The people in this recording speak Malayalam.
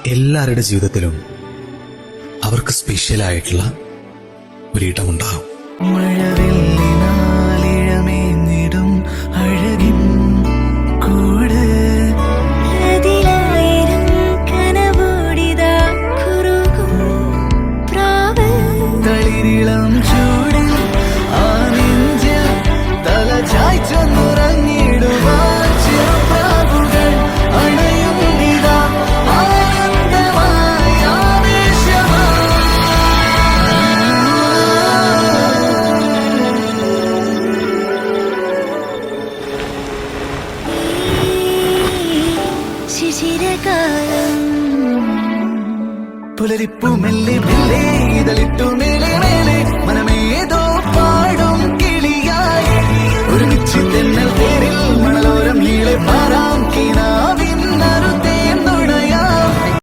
എല്ലാവരുടെ ജീവിതത്തിലും അവർക്ക് സ്പെഷ്യലായിട്ടുള്ള ഒരിടമുണ്ടാകും. മഴവില്ലിനാലിഴമേന്നിടും അഴകിൻ കൂട് തളിരിളം ചൂടിൽ ആ നെഞ്ചിൽ തല ചായ്ച്ചൊന്നുറങ്ങിടുവാൻ ചിറപ്രാവുകൾ അണയും ഇതാ ആനന്ദമായി ആവേശമായി. ശിശിരകാലം പുലരിപ്പു മെല്ലെ മെല്ലെ ഇതളിട്ടു മേലെ മേലെ മനമേതോ പാടും കിളിയായി ഒരുമിച്ച് തെന്നൽ തേരിൽ മണലോരം നീളെ പാറാം കിനാ